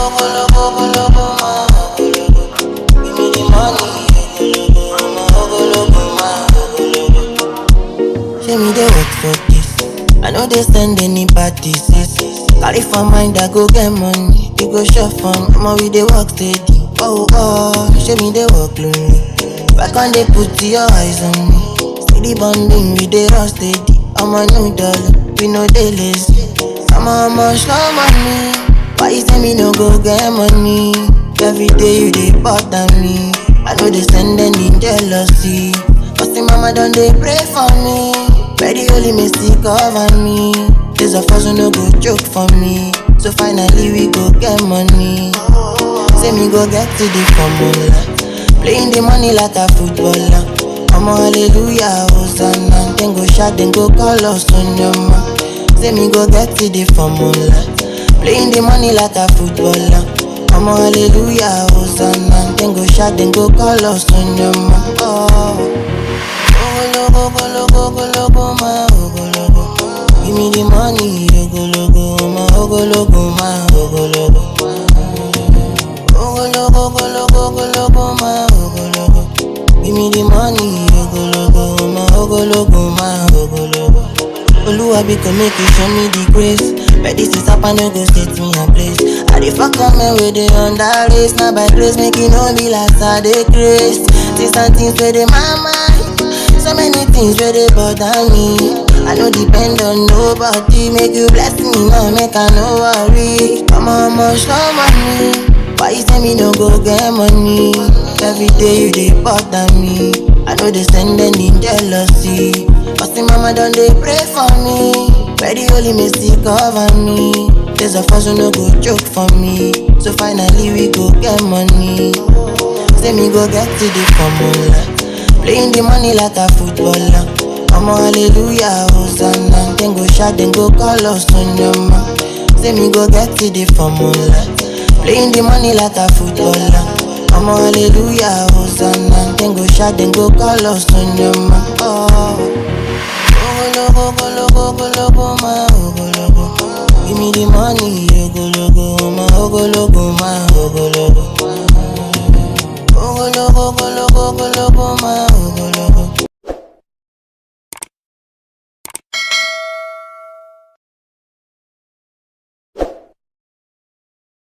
Give me the money, show me the work for this. I know they send any parties. Carry for mind, I go get money. You go shop from, I'ma we they work steady. Oh, show me the work lonely. Why can't they put your eyes on me? Steady bonding, we they run steady. I'm a new dollar, we know they lazy. I'm a much slow money. Why you say me no go get money? Every day you they bother me. I know they send any jealousy. But see mama done they pray for me. Ready only me still cover me. There's a first no go joke for me. So finally we go get money. Say me go get to the formula. Playing the money like a footballer. I'm a hallelujah, Hosanna. Then go shout, then go call us on your man. Say me go get to the formula. Playing the money like a footballer. I'm a hallelujah, Hosanna. Then go shout, then go call us on your man. Give me the money, ogologo, my ogologo, my ogologo. Ogologo, my ogologo. Give me the money, ogologo, my ogologo, my ogologo. Oluwa biko make you show me the grace. But this is up and no go set me a place. I dey fuck up me with the under race. Now by grace make it no be like Saturday grace. See some things where they my mind. So many things where they bother me. I no depend on nobody. Make you bless me now, make I no worry. I'm on much no money. Why you say me no go get money? Every day you dey bother me. I know they send any jealousy. But see mama done they pray for me. Ready only me still cover me. There's a first no go joke for me. So finally we go get money. Say me go get to the formula. Playing the money like a footballer. I'm a hallelujah, Hosanna. Then go shout, then go call us on your man. Say me go get to the formula. Playing the money like a footballer. I'm a hallelujah, Hosanna. Then go shout, then go call us on your man. Ogologo, my ogologo. Give me the money, ogologo, my ogologo, my ogologo. Ogologo, my